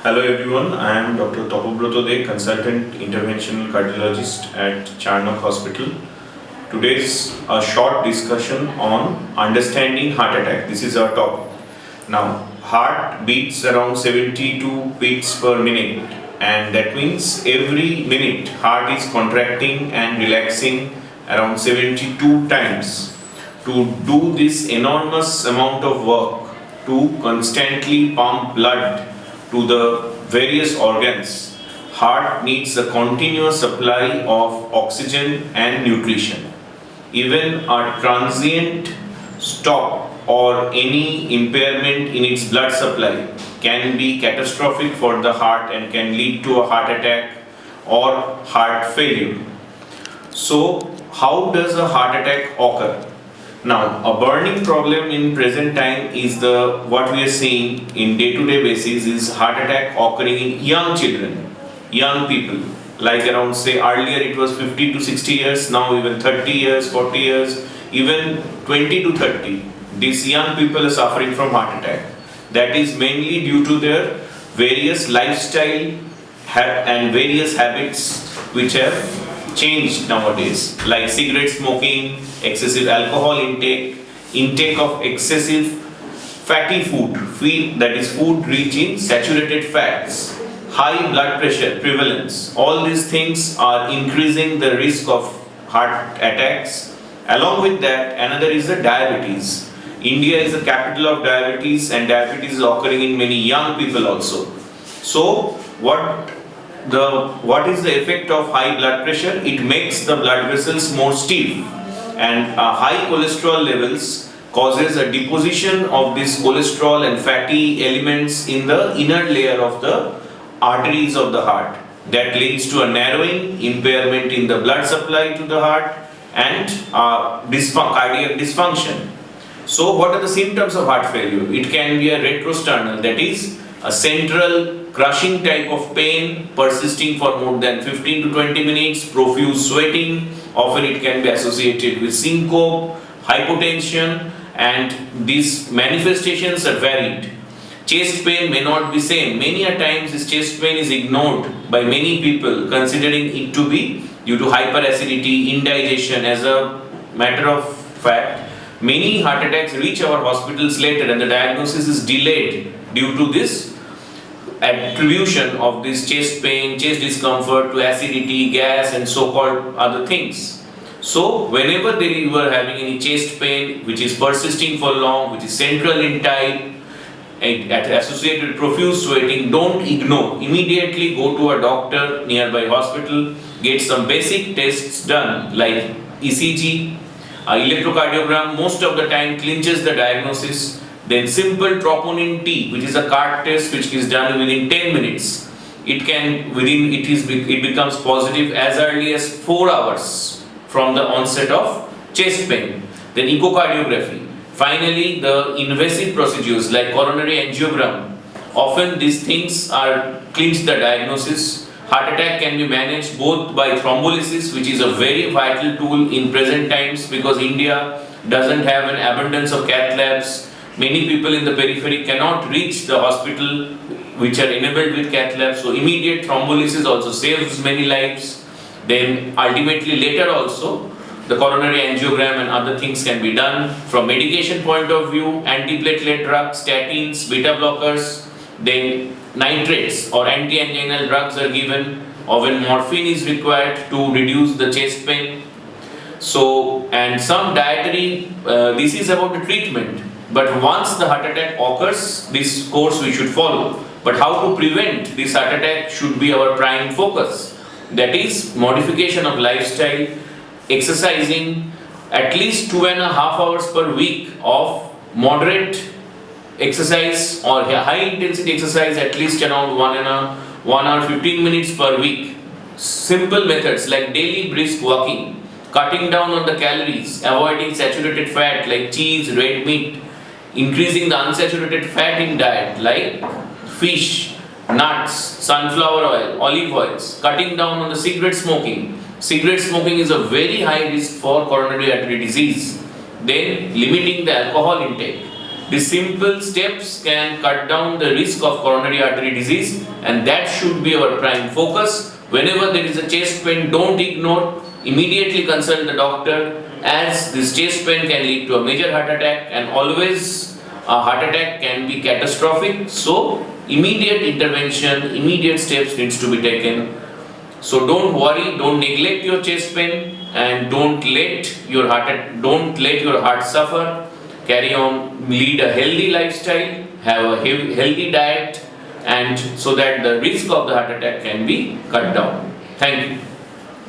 Hello everyone, I am Dr. Topobroto De, consultant interventional cardiologist at Charnock Hospital. Today's a short discussion on understanding heart attack. This is our topic. Now, heart beats around 72 beats per minute, and that means every minute heart is contracting and relaxing around 72 times. To do this enormous amount of work, to constantly pump blood to the various organs, heart needs a continuous supply of oxygen and nutrition. Even a transient stop or any impairment in its blood supply can be catastrophic for the heart and can lead to a heart attack or heart failure. So, how does a heart attack occur? Now, a burning problem in present time is what we are seeing in day-to-day basis is heart attack occurring in young children, young people. Like around, say, earlier it was 50 to 60 years, now even 30 years, 40 years, even 20 to 30. These young people are suffering from heart attack. That is mainly due to their various lifestyle and various habits which have changed nowadays, like cigarette smoking, excessive alcohol intake of excessive fatty food, that is food rich in saturated fats, high blood pressure prevalence. All these things are increasing the risk of heart attacks. Along with that, another is the diabetes. India is the capital of diabetes, and diabetes is occurring in many young people also. So, what is the effect of high blood pressure? It makes the blood vessels more stiff, and high cholesterol levels causes a deposition of this cholesterol and fatty elements in the inner layer of the arteries of the heart. That leads to a narrowing, impairment in the blood supply to the heart, and cardiac dysfunction. So what are the symptoms of heart failure? It can be a retrosternal, that is a central crushing type of pain persisting for more than 15 to 20 minutes, profuse sweating, often it can be associated with syncope, hypotension, and these manifestations are varied. Chest pain may not be same. Many a times this chest pain is ignored by many people, considering it to be due to hyperacidity, indigestion. As a matter of fact, many heart attacks reach our hospitals later and the diagnosis is delayed due to this attribution of this chest pain, chest discomfort to acidity, gas and so-called other things. So whenever you are having any chest pain which is persisting for long, which is central in type, associated with profuse sweating, don't ignore. Immediately go to a doctor, nearby hospital, get some basic tests done like ECG, electrocardiogram most of the time clinches the diagnosis. Then simple troponin T, which is a card test which is done within 10 minutes. It becomes positive as early as 4 hours from the onset of chest pain. Then echocardiography. Finally, the invasive procedures like coronary angiogram. Often these things are clinch the diagnosis. Heart attack can be managed both by thrombolysis, which is a very vital tool in present times because India doesn't have an abundance of cath labs. Many people in the periphery cannot reach the hospital which are enabled with cath labs. So immediate thrombolysis also saves many lives. Then ultimately later also the coronary angiogram and other things can be done. From medication point of view, antiplatelet drugs, statins, beta blockers, then nitrates or anti-anginal drugs are given, or when morphine is required to reduce the chest pain. So, and some dietary, this is about the treatment. But once the heart attack occurs, this course we should follow. But how to prevent this heart attack should be our prime focus. That is modification of lifestyle, exercising at least 2.5 hours per week of moderate exercise or high intensity exercise, at least around 1 hour 15 minutes per week. Simple methods like daily brisk walking, cutting down on the calories, avoiding saturated fat like cheese, red meat, increasing the unsaturated fat in diet like fish, nuts, sunflower oil, olive oils, cutting down on the cigarette smoking. Cigarette smoking is a very high risk for coronary artery disease. Then limiting the alcohol intake. These simple steps can cut down the risk of coronary artery disease, and that should be our prime focus. Whenever there is a chest pain, don't ignore, immediately consult the doctor, as this chest pain can lead to a major heart attack, and always a heart attack can be catastrophic. So immediate intervention, immediate steps needs to be taken. So don't worry, don't neglect your chest pain, and don't let your heart suffer. Carry on, lead a healthy lifestyle, have a healthy diet, and so that the risk of the heart attack can be cut down. Thank you.